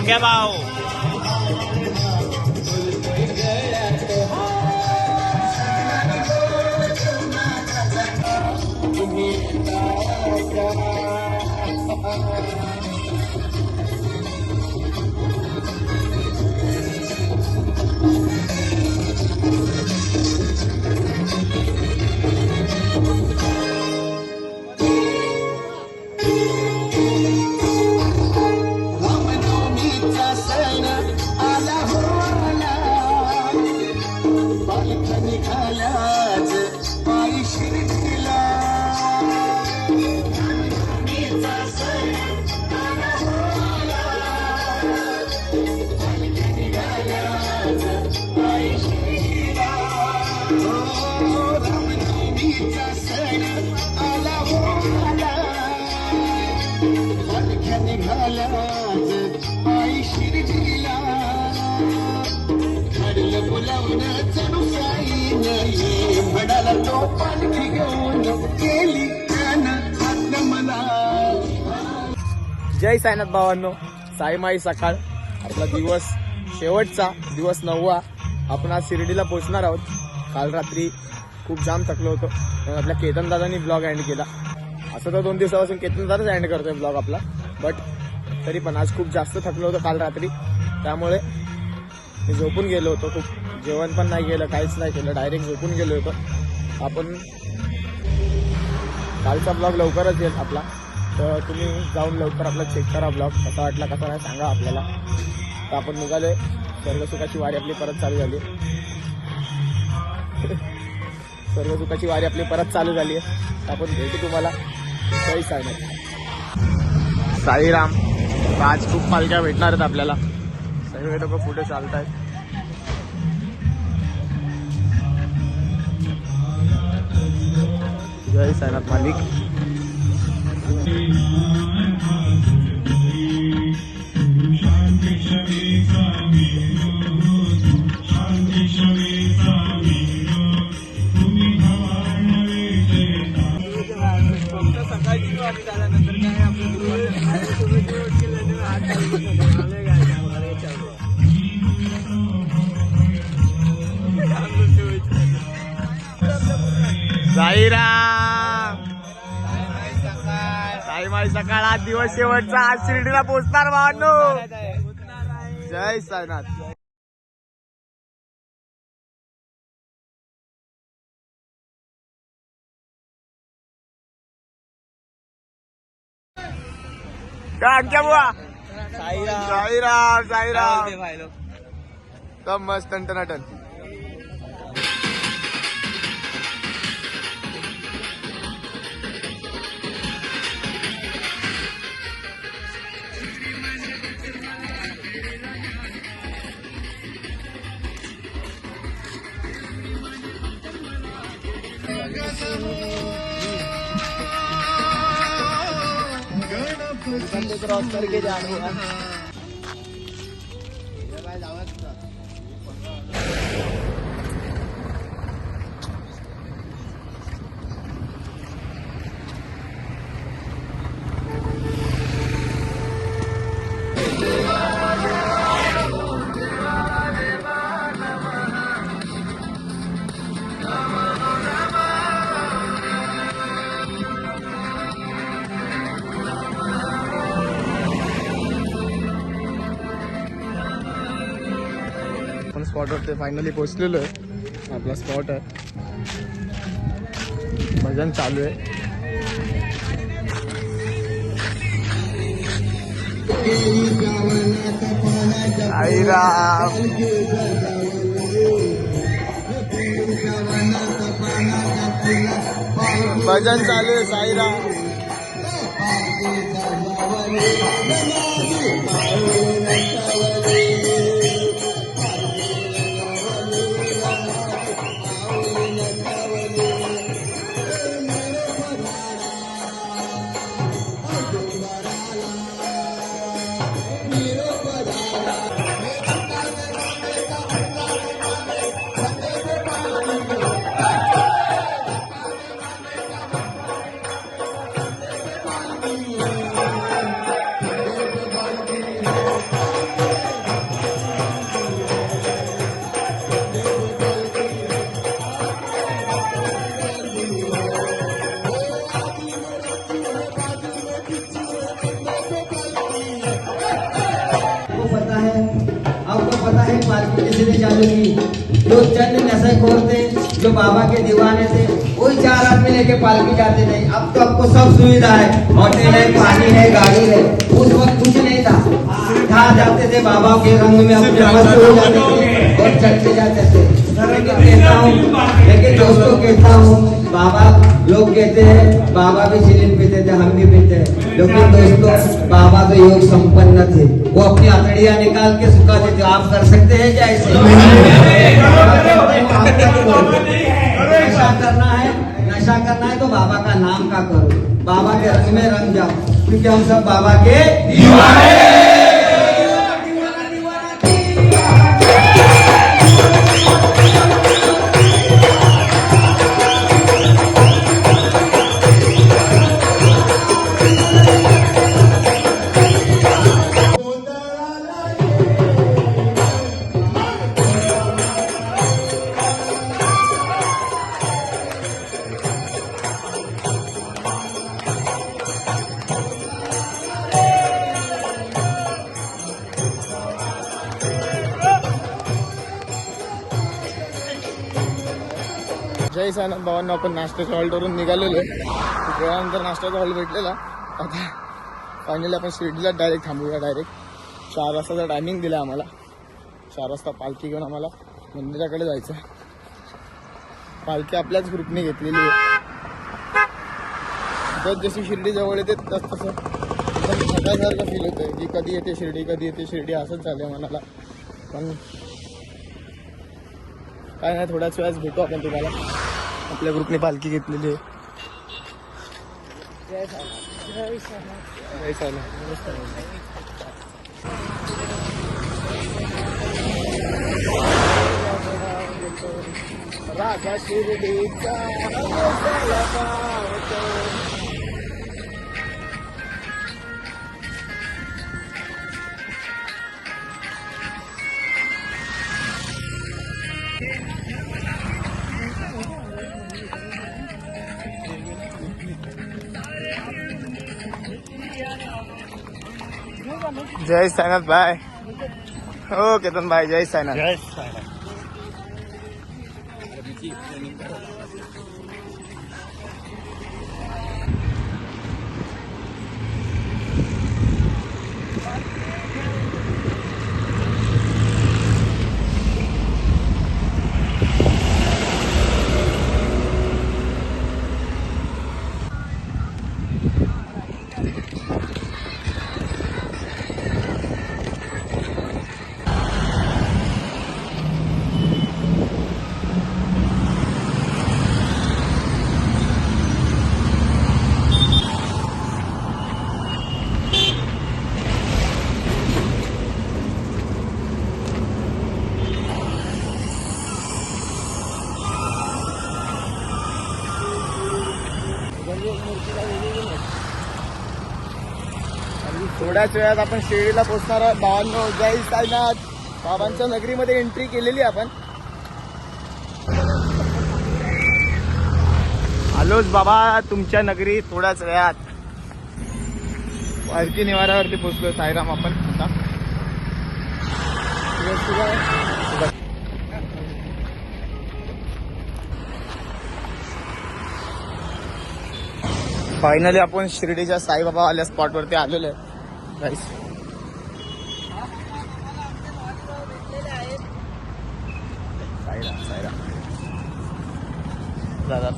Okay भाऊ. जय साईनाथ भावांनो. साईमाई सकाळ आपला दिवस शेवटचा दिवस 9वा. आपण आज शिर्डीला पोहोचणार आहोत. काल रात्री खूप जाम थकलो होतो. आपल्या केतन दादांनी ब्लॉग एंड केला. असं तर 2 दिवसापासून केतन दादाच एंड करतोय ब्लॉग आपला. बट तरी पण आज खूप जास्त थकलो होतो काल रात्री. त्यामुळे मी झोपून गेलो होतो. खूप जेवण पण नाही केलं, काहीच नाही केलं. डायरेक्ट झोपून गेलो होतो. आपण कालचा ब्लॉग लवकरच येईल आपला. तर तुम्ही जाऊन लवकर आपला चेक करा ब्लॉग. कसा वाटला कसा नाही सांगा आपल्याला. तर आपण निघालोय. स्वर्गसुखाची वारी आपली परत चालू झाली. स्वर्गसुखाची वारी आपली परत चालू झाली आहे. आपण भेटू तुम्हाला. जय साईनाथ. साईराम. आज खूप पालख्या भेटणार आहेत आपल्याला. सगळे लोक पुढे चालत आहेत. जय साईनाथ मालिक. साईराम. साईमाई सकाळ. आज दिवस शेवटचा. आज शिर्डीला पोहोचणार भावांनो. जय साईनाथ. काय बुवा. साईराम साईराम. सब मस्त टनाटन. क्रॉस करके जाने. स्पॉटवर ते फायनली पोहोचलेलो आहे. आपला स्पॉट आहे. भजन चालू आहे. साईराम. भजन चालू आहे. साईराम. योजना चालू की। जो चंद नशेखोर थे, जो बाबा के दीवाने थे, वही 4 आदमी लेके पालकी जाते थे। अब तो आपको सब सुविधा है, होटल है, पानी है, गाड़ी है। उस वक्त कुछ नहीं था, कहा जाते थे बाबा के रंग में अपने मस्त हो जाते थे और चलते जाते थे। लेकिन दोस्तों कहता हूँ, बाबा लोग कहते हैं बाबा भी चिलिन पीते थे, हम भी पीते हैं, लेकिन दोस्तों बाबा तो योग संपन्न थे। वो अपनी हथेलियां निकाल के सुखाते थे। आप कर सकते हैं क्या ऐसे? नशा करना है तो बाबा का नाम का करो, बाबा के रंग में रंग जाओ, क्योंकि हम सब बाबा के दीवाने। जय साईनाथ भावांना, आपण नाश्त्याच्या हॉलवरून निघालेलो आहे. वेळानंतर नाश्त्याचा हॉल भेटलेला. आता फायनली आपण शिर्डीला डायरेक्ट थांबूया. डायरेक्ट 4 वाजताचा टायमिंग दिला आम्हाला. 4 वाजता पालखी घेऊन आम्हाला मंदिराकडे जायचं. पालखी आपल्याच ग्रुपने घेतलेली आहे. तर जशी शिर्डी जवळ येते तसं थकायसारखं फील होतं की कधी येते शिर्डी, कधी येते शिर्डी, असंच झालं मनाला. पण काय नाही, थोड्याच वेळाच भेटू आपण तुम्हाला. आपल्या ग्रुपने पालखी घेतलेली आहे. जय साईनाथ. जय साईनाथ. जय साईनाथ. राजा शिर्डीचा जय साईनाथ भाई. हो केतन भाई, जय साईनाथ. जय साईनाथ. थोड्याच वेळात आपण शिर्डीला पोहोचणार आहोत. भावांनो, जय साईनाथ. बाबांच्या नगरीमध्ये एंट्री केलेली आपण. आलोच बाबा तुमच्या नगरी. थोड्याच वेळात पालखी निवाऱ्यावरती पोहोचलो. साईराम आपण आता फायनली आपण शिर्डीच्या साईबाबा आल्या स्पॉटवरती आलेलो आहे. गाईस साईराम साईराम दादा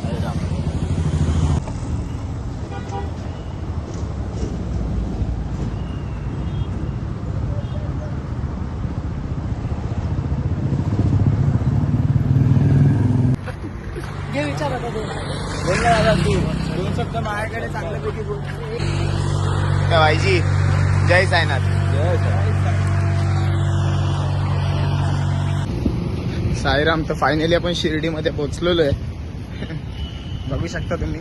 साईराम. घे विचार आता बोल ना दादा, तू 2 शब्द माझ्याकडे चांगल्यापैकी बोल. भाईजी, जय साईनाथ. जय साईराम. तर फायनली आपण शिर्डीमध्ये पोहोचलेलो आहे. बघू शकता तुम्ही.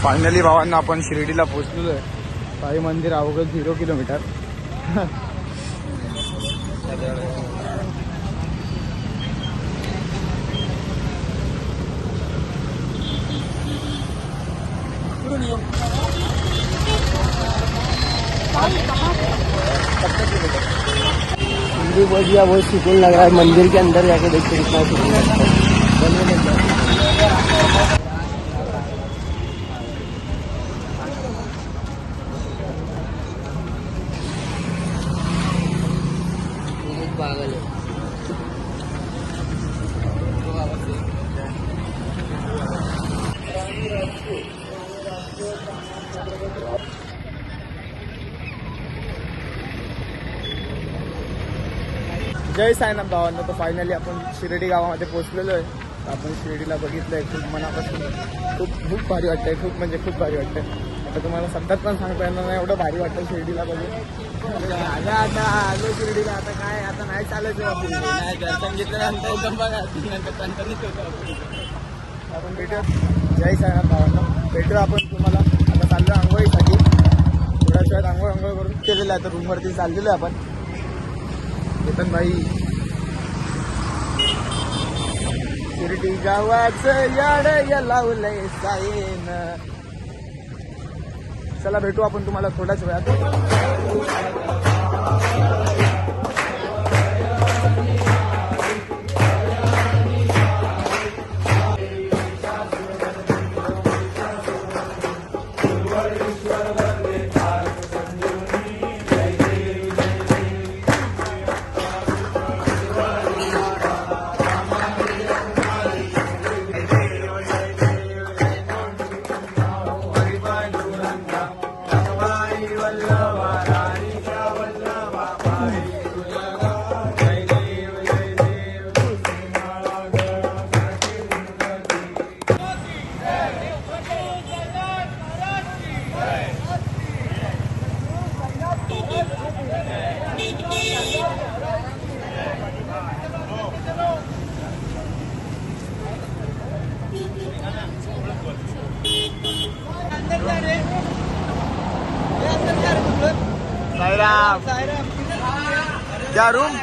फायनली भावांना आपण शिर्डीला पोहोचलेलो आहे. साई मंदिर अवघड 0 किलोमीटर. मंदिर बहुत दिया, बहुत सुकून लग रहा है. मंदिर के अंदर जाके देखते कितना सुकून लगता है. पागल है. जय साईनाथ भावांनो. तर फायनली आपण शिर्डी गावामध्ये पोहोचलेलो आहे. तर आपण शिर्डीला बघितलंय खूप मनापासून. खूप भारी वाटतंय. खूप म्हणजे खूप भारी वाटतंय. आता तुम्हाला शब्दात पण सांगता येणार नाही एवढं भारी वाटतं शिर्डीला बघून. आता आलो शिर्डीला. आता काय आता नाही चालायचं. दर्शन घेतल्यानंतर एकदम बघा आपण भेटूया. जय साईनाथ भावांनो. भेटूया आपण तुम्हाला. आता चाललो आंघोळीसाठी. थोड्याच वेळात आंघोळ करून केलेलं आहे. तर रूमवरती चाललेलो आहे आपण. केतन भाई शिर्डी गावाचं याड या लावलंय साईन. चला भेटू आपण तुम्हाला थोड्याच वेळात. साईराम क्या रूम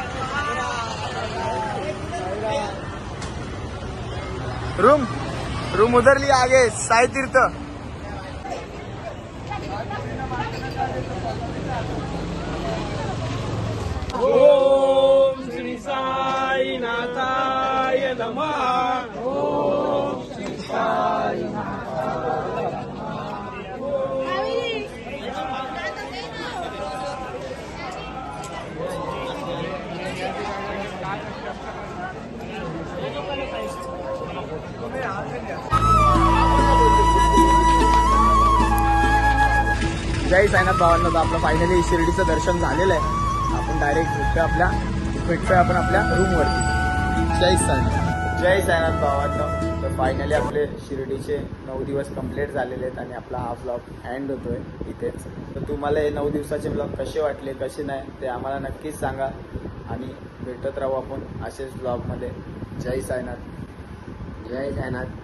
रूम रूम उधर लिया आगे साई तीर्थ. ओम श्री साई नाथाय नमः. ओम श्री साई जय साईनाथ भावांना. तर आपलं फायनली शिर्डीचं दर्शन झालेलं आहे. आपण डायरेक्ट भेटतोय आपण आपल्या रूमवरती. जय साईनाथ. जय साईनाथ भावांना. तर फायनली आपले शिर्डीचे 9 दिवस कंप्लीट झालेले आहेत आणि आपला हा ब्लॉग एंड होतोय इथेच. तर तुम्हाला हे 9 दिवसाचे ब्लॉग कसे वाटले कसे नाही ते आम्हाला नक्कीच सांगा आणि भेटत राहू आपण असेच ब्लॉगमध्ये. जय साईनाथ. जय साईनाथ.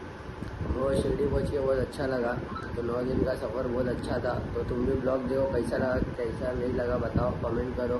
वो शिरडी पहुँच के बहुत अच्छा लगा. तो 9 दिन का सफ़र बहुत अच्छा था. तो तुम भी ब्लॉग देखो, कैसा लगा कैसा नहीं लगा बताओ, कमेंट करो.